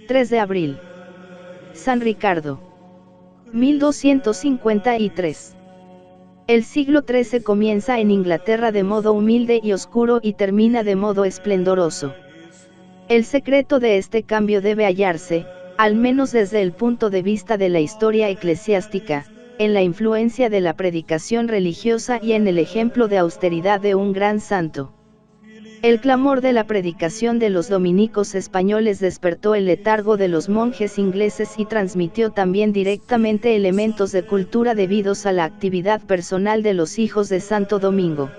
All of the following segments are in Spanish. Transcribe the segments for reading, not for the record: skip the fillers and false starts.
3 de abril. San Ricardo. 1253. El siglo XIII comienza en Inglaterra de modo humilde y oscuro y termina de modo esplendoroso. El secreto de este cambio debe hallarse, al menos desde el punto de vista de la historia eclesiástica, en la influencia de la predicación religiosa y en el ejemplo de austeridad de un gran santo. El clamor de la predicación de los dominicos españoles despertó el letargo de los monjes ingleses y transmitió también directamente elementos de cultura debidos a la actividad personal de los hijos de Santo Domingo.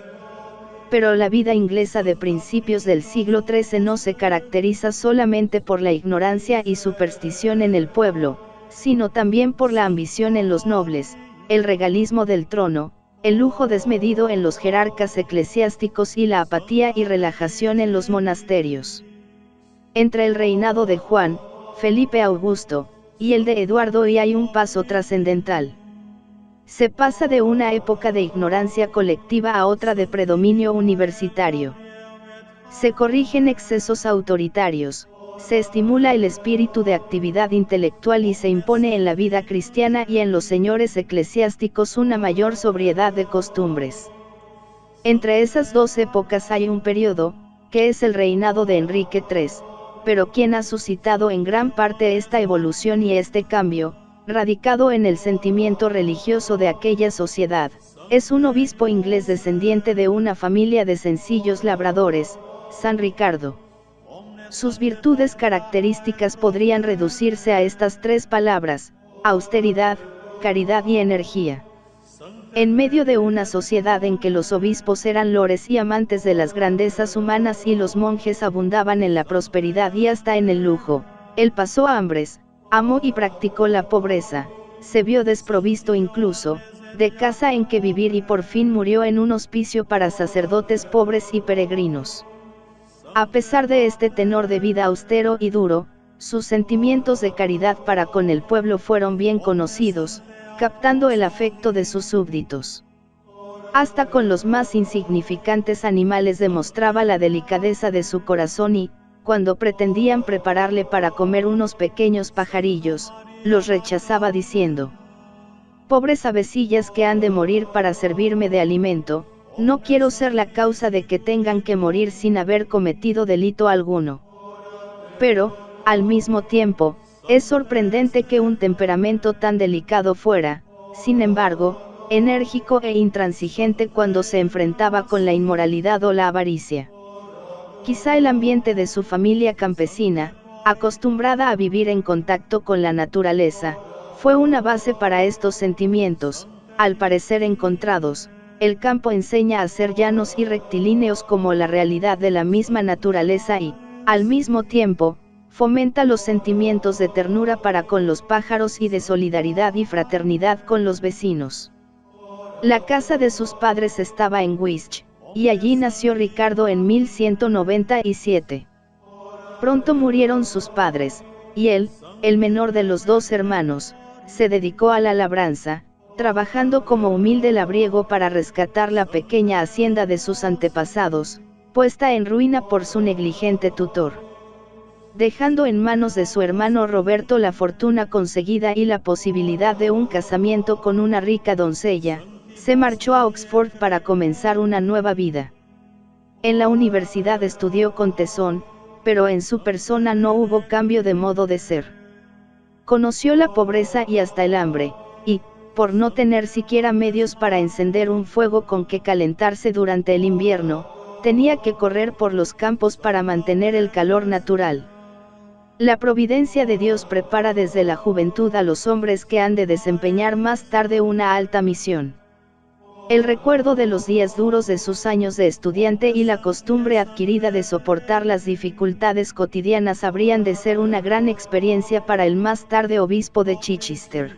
Pero la vida inglesa de principios del siglo XIII no se caracteriza solamente por la ignorancia y superstición en el pueblo, sino también por la ambición en los nobles, el regalismo del trono, el lujo desmedido en los jerarcas eclesiásticos y la apatía y relajación en los monasterios. Entre el reinado de Juan, Felipe Augusto, y el de Eduardo I hay un paso trascendental. Se pasa de una época de ignorancia colectiva a otra de predominio universitario. Se corrigen excesos autoritarios, se estimula el espíritu de actividad intelectual y se impone en la vida cristiana y en los señores eclesiásticos una mayor sobriedad de costumbres. Entre esas dos épocas hay un periodo, que es el reinado de Enrique III, pero quien ha suscitado en gran parte esta evolución y este cambio, radicado en el sentimiento religioso de aquella sociedad, es un obispo inglés descendiente de una familia de sencillos labradores, San Ricardo. Sus virtudes características podrían reducirse a estas tres palabras: austeridad, caridad y energía. En medio de una sociedad en que los obispos eran lores y amantes de las grandezas humanas y los monjes abundaban en la prosperidad y hasta en el lujo, él pasó hambres, amó y practicó la pobreza, se vio desprovisto incluso de casa en que vivir y por fin murió en un hospicio para sacerdotes pobres y peregrinos. A pesar de este tenor de vida austero y duro, sus sentimientos de caridad para con el pueblo fueron bien conocidos, captando el afecto de sus súbditos. Hasta con los más insignificantes animales demostraba la delicadeza de su corazón y, cuando pretendían prepararle para comer unos pequeños pajarillos, los rechazaba diciendo: «Pobres avecillas que han de morir para servirme de alimento, no quiero ser la causa de que tengan que morir sin haber cometido delito alguno». Pero, al mismo tiempo, es sorprendente que un temperamento tan delicado fuera, sin embargo, enérgico e intransigente cuando se enfrentaba con la inmoralidad o la avaricia. Quizá el ambiente de su familia campesina, acostumbrada a vivir en contacto con la naturaleza, fue una base para estos sentimientos, al parecer encontrados. El campo enseña a ser llanos y rectilíneos como la realidad de la misma naturaleza y, al mismo tiempo, fomenta los sentimientos de ternura para con los pájaros y de solidaridad y fraternidad con los vecinos. La casa de sus padres estaba en Wischt, y allí nació Ricardo en 1197. Pronto murieron sus padres, y él, el menor de los dos hermanos, se dedicó a la labranza, trabajando como humilde labriego para rescatar la pequeña hacienda de sus antepasados, puesta en ruina por su negligente tutor. Dejando en manos de su hermano Roberto la fortuna conseguida y la posibilidad de un casamiento con una rica doncella, se marchó a Oxford para comenzar una nueva vida. En la universidad estudió con tesón, pero en su persona no hubo cambio de modo de ser. Conoció la pobreza y hasta el hambre, y, por no tener siquiera medios para encender un fuego con que calentarse durante el invierno, tenía que correr por los campos para mantener el calor natural. La providencia de Dios prepara desde la juventud a los hombres que han de desempeñar más tarde una alta misión. El recuerdo de los días duros de sus años de estudiante y la costumbre adquirida de soportar las dificultades cotidianas habrían de ser una gran experiencia para el más tarde obispo de Chichester.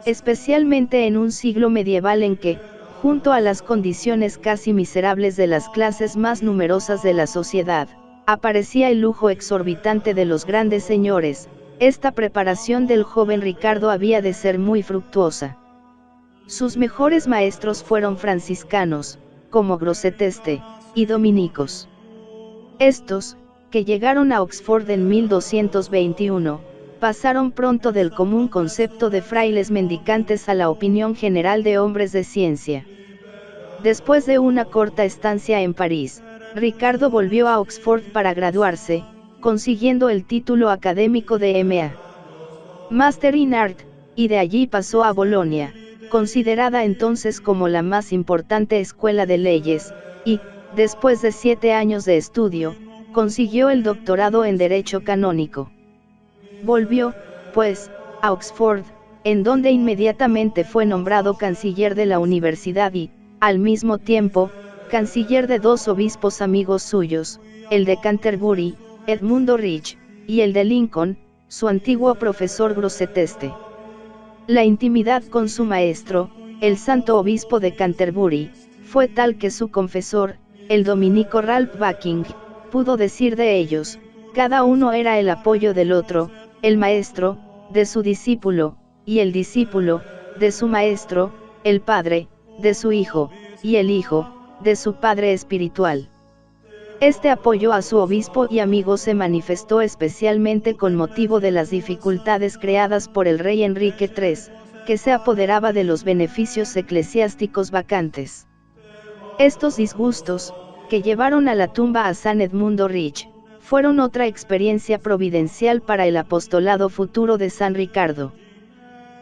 Especialmente en un siglo medieval en que, junto a las condiciones casi miserables de las clases más numerosas de la sociedad, aparecía el lujo exorbitante de los grandes señores, esta preparación del joven Ricardo había de ser muy fructuosa. Sus mejores maestros fueron franciscanos, como Grosseteste, y dominicos. Estos, que llegaron a Oxford en 1221, pasaron pronto del común concepto de frailes mendicantes a la opinión general de hombres de ciencia. Después de una corta estancia en París, Ricardo volvió a Oxford para graduarse, consiguiendo el título académico de M.A. Master in Art, y de allí pasó a Bolonia, considerada entonces como la más importante escuela de leyes, y, después de 7 años de estudio, consiguió el doctorado en Derecho Canónico. Volvió, pues, a Oxford, en donde inmediatamente fue nombrado canciller de la universidad y, al mismo tiempo, canciller de 2 obispos amigos suyos, el de Canterbury, Edmundo Rich, y el de Lincoln, su antiguo profesor Grosseteste. La intimidad con su maestro, el santo obispo de Canterbury, fue tal que su confesor, el dominico Ralph Backing, pudo decir de ellos: cada uno era el apoyo del otro, el maestro, de su discípulo, y el discípulo, de su maestro, el padre, de su hijo, y el hijo, de su padre espiritual. Este apoyo a su obispo y amigo se manifestó especialmente con motivo de las dificultades creadas por el rey Enrique III, que se apoderaba de los beneficios eclesiásticos vacantes. Estos disgustos, que llevaron a la tumba a San Edmundo Rich, fueron otra experiencia providencial para el apostolado futuro de San Ricardo.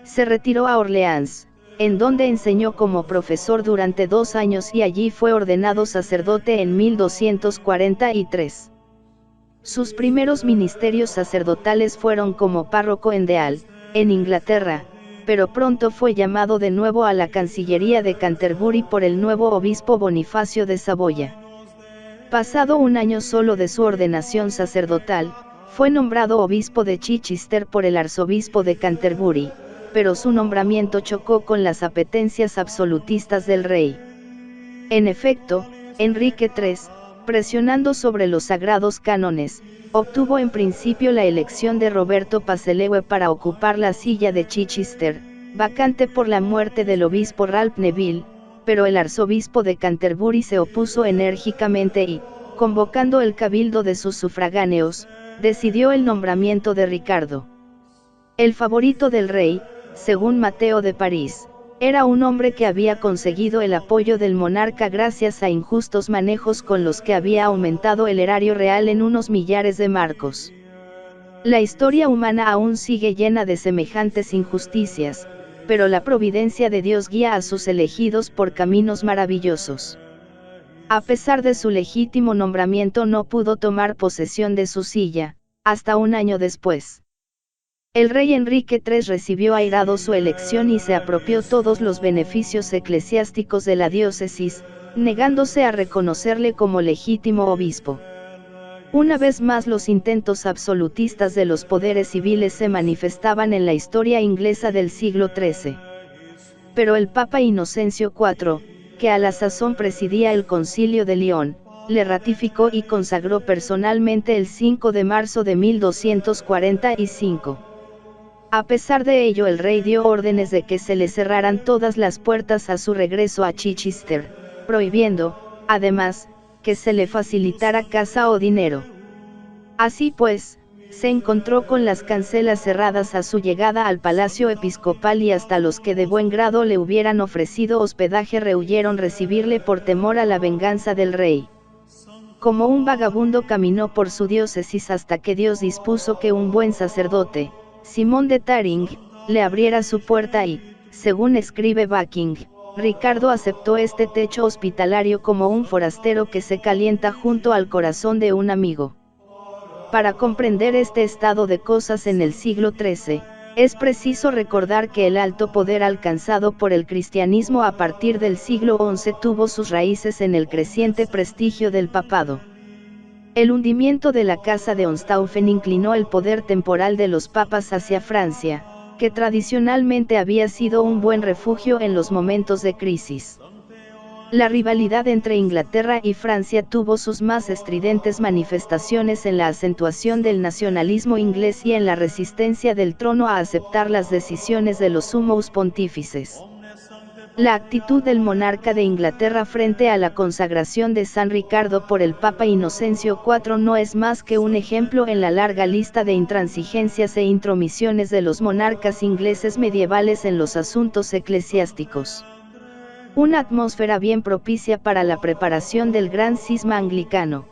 Se retiró a Orleans, en donde enseñó como profesor durante 2 años y allí fue ordenado sacerdote en 1243. Sus primeros ministerios sacerdotales fueron como párroco en Deal, en Inglaterra, pero pronto fue llamado de nuevo a la Cancillería de Canterbury por el nuevo obispo Bonifacio de Saboya. Pasado 1 año solo de su ordenación sacerdotal, fue nombrado obispo de Chichester por el arzobispo de Canterbury, pero su nombramiento chocó con las apetencias absolutistas del rey. En efecto, Enrique III, presionando sobre los sagrados cánones, obtuvo en principio la elección de Roberto Pacelewe para ocupar la silla de Chichester, vacante por la muerte del obispo Ralph Neville, pero el arzobispo de Canterbury se opuso enérgicamente y, convocando el cabildo de sus sufragáneos, decidió el nombramiento de Ricardo. El favorito del rey, según Mateo de París, era un hombre que había conseguido el apoyo del monarca gracias a injustos manejos con los que había aumentado el erario real en unos millares de marcos. La historia humana aún sigue llena de semejantes injusticias, pero la providencia de Dios guía a sus elegidos por caminos maravillosos. A pesar de su legítimo nombramiento no pudo tomar posesión de su silla, hasta 1 año después. El rey Enrique III recibió airado su elección y se apropió todos los beneficios eclesiásticos de la diócesis, negándose a reconocerle como legítimo obispo. Una vez más los intentos absolutistas de los poderes civiles se manifestaban en la historia inglesa del siglo XIII. Pero el Papa Inocencio IV, que a la sazón presidía el Concilio de León, le ratificó y consagró personalmente el 5 de marzo de 1245. A pesar de ello el rey dio órdenes de que se le cerraran todas las puertas a su regreso a Chichester, prohibiendo, además, que se le facilitara casa o dinero. Así pues, se encontró con las cancelas cerradas a su llegada al palacio episcopal y hasta los que de buen grado le hubieran ofrecido hospedaje rehuyeron recibirle por temor a la venganza del rey. Como un vagabundo caminó por su diócesis hasta que Dios dispuso que un buen sacerdote, Simón de Taring, le abriera su puerta y, según escribe Backing, Ricardo aceptó este techo hospitalario como un forastero que se calienta junto al corazón de un amigo. Para comprender este estado de cosas en el siglo XIII, es preciso recordar que el alto poder alcanzado por el cristianismo a partir del siglo XI tuvo sus raíces en el creciente prestigio del papado. El hundimiento de la Casa de Hohenstaufen inclinó el poder temporal de los papas hacia Francia, que tradicionalmente había sido un buen refugio en los momentos de crisis. La rivalidad entre Inglaterra y Francia tuvo sus más estridentes manifestaciones en la acentuación del nacionalismo inglés y en la resistencia del trono a aceptar las decisiones de los sumos pontífices. La actitud del monarca de Inglaterra frente a la consagración de San Ricardo por el Papa Inocencio IV no es más que un ejemplo en la larga lista de intransigencias e intromisiones de los monarcas ingleses medievales en los asuntos eclesiásticos. Una atmósfera bien propicia para la preparación del gran cisma anglicano.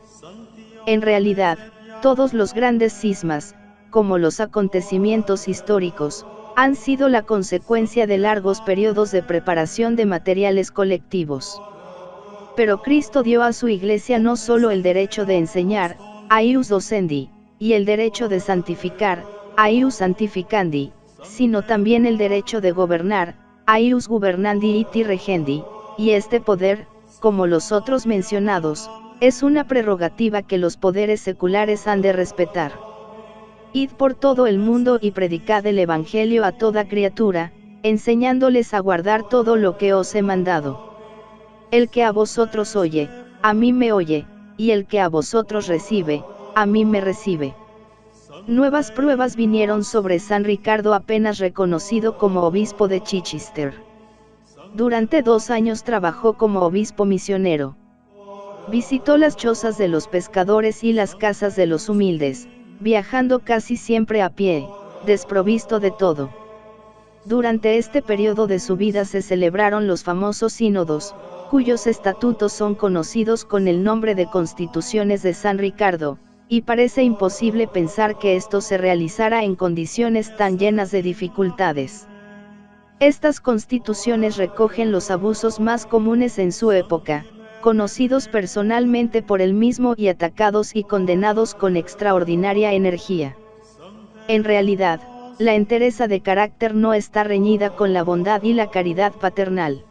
En realidad, todos los grandes cismas, como los acontecimientos históricos, han sido la consecuencia de largos periodos de preparación de materiales colectivos. Pero Cristo dio a su Iglesia no solo el derecho de enseñar, aius docendi, y el derecho de santificar, aius santificandi, sino también el derecho de gobernar, aius governandi iti regendi, y este poder, como los otros mencionados, es una prerrogativa que los poderes seculares han de respetar. Id por todo el mundo y predicad el Evangelio a toda criatura, enseñándoles a guardar todo lo que os he mandado. El que a vosotros oye, a mí me oye, y el que a vosotros recibe, a mí me recibe. Nuevas pruebas vinieron sobre San Ricardo apenas reconocido como obispo de Chichester. Durante 2 años trabajó como obispo misionero. Visitó las chozas de los pescadores y las casas de los humildes, viajando casi siempre a pie, desprovisto de todo. Durante este periodo de su vida se celebraron los famosos sínodos, cuyos estatutos son conocidos con el nombre de Constituciones de San Ricardo, y parece imposible pensar que esto se realizara en condiciones tan llenas de dificultades. Estas constituciones recogen los abusos más comunes en su época, conocidos personalmente por él mismo y atacados y condenados con extraordinaria energía. En realidad, la entereza de carácter no está reñida con la bondad y la caridad paternal.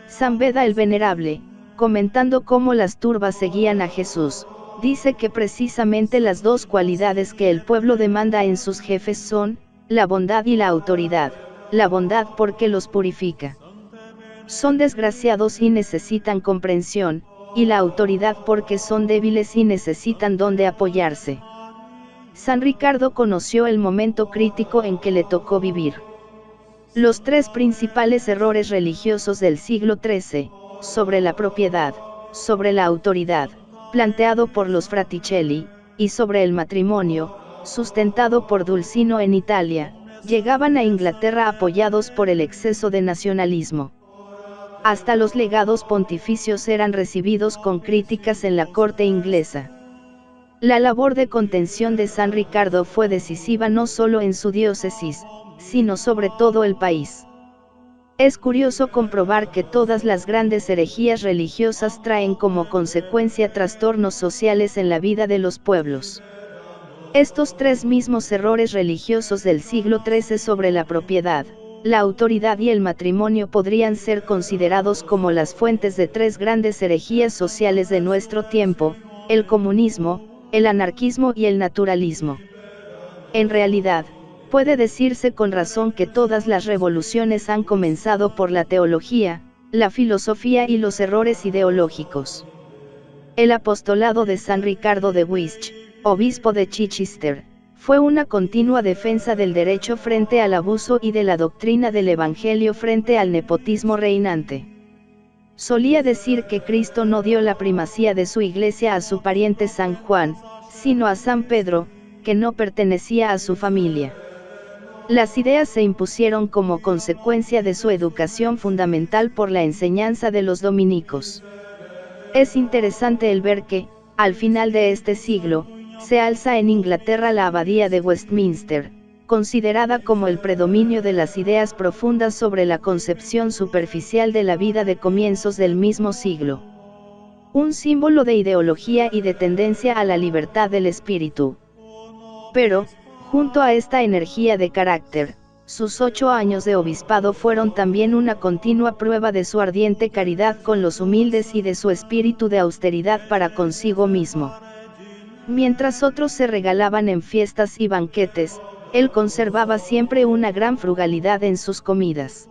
San Beda el Venerable, comentando cómo las turbas seguían a Jesús, dice que precisamente las dos cualidades que el pueblo demanda en sus jefes son, la bondad y la autoridad, la bondad porque los purifica. Son desgraciados y necesitan comprensión, y la autoridad porque son débiles y necesitan donde apoyarse. San Ricardo conoció el momento crítico en que le tocó vivir. Los 3 principales errores religiosos del siglo XIII, sobre la propiedad, sobre la autoridad, planteado por los Fraticelli, y sobre el matrimonio, sustentado por Dulcino en Italia, llegaban a Inglaterra apoyados por el exceso de nacionalismo. Hasta los legados pontificios eran recibidos con críticas en la corte inglesa. La labor de contención de San Ricardo fue decisiva no solo en su diócesis, sino sobre todo el país. Es curioso comprobar que todas las grandes herejías religiosas traen como consecuencia trastornos sociales en la vida de los pueblos. Estos 3 mismos errores religiosos del siglo XIII sobre la propiedad, la autoridad y el matrimonio podrían ser considerados como las fuentes de 3 grandes herejías sociales de nuestro tiempo, el comunismo, el anarquismo y el naturalismo. En realidad, puede decirse con razón que todas las revoluciones han comenzado por la teología, la filosofía y los errores ideológicos. El apostolado de San Ricardo de Wischt, obispo de Chichester, fue una continua defensa del derecho frente al abuso y de la doctrina del Evangelio frente al nepotismo reinante. Solía decir que Cristo no dio la primacía de su iglesia a su pariente San Juan, sino a San Pedro, que no pertenecía a su familia. Las ideas se impusieron como consecuencia de su educación fundamental por la enseñanza de los dominicos. Es interesante el ver que, al final de este siglo, se alza en Inglaterra la abadía de Westminster, considerada como el predominio de las ideas profundas sobre la concepción superficial de la vida de comienzos del mismo siglo. Un símbolo de ideología y de tendencia a la libertad del espíritu. Pero, junto a esta energía de carácter, sus 8 años de obispado fueron también una continua prueba de su ardiente caridad con los humildes y de su espíritu de austeridad para consigo mismo. Mientras otros se regalaban en fiestas y banquetes, él conservaba siempre una gran frugalidad en sus comidas.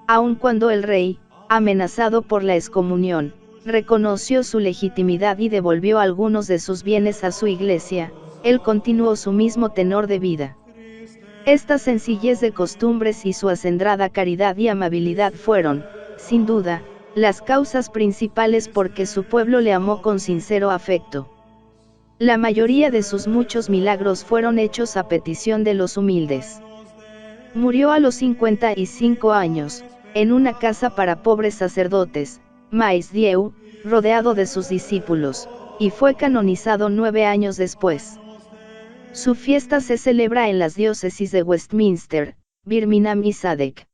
Aun cuando el rey, amenazado por la excomunión, reconoció su legitimidad y devolvió algunos de sus bienes a su iglesia, él continuó su mismo tenor de vida. Esta sencillez de costumbres y su acendrada caridad y amabilidad fueron, sin duda, las causas principales por que su pueblo le amó con sincero afecto. La mayoría de sus muchos milagros fueron hechos a petición de los humildes. Murió a los 55 años, en una casa para pobres sacerdotes, Mais Dieu, rodeado de sus discípulos, y fue canonizado 9 años después. Su fiesta se celebra en las diócesis de Westminster, Birmingham y Sadek.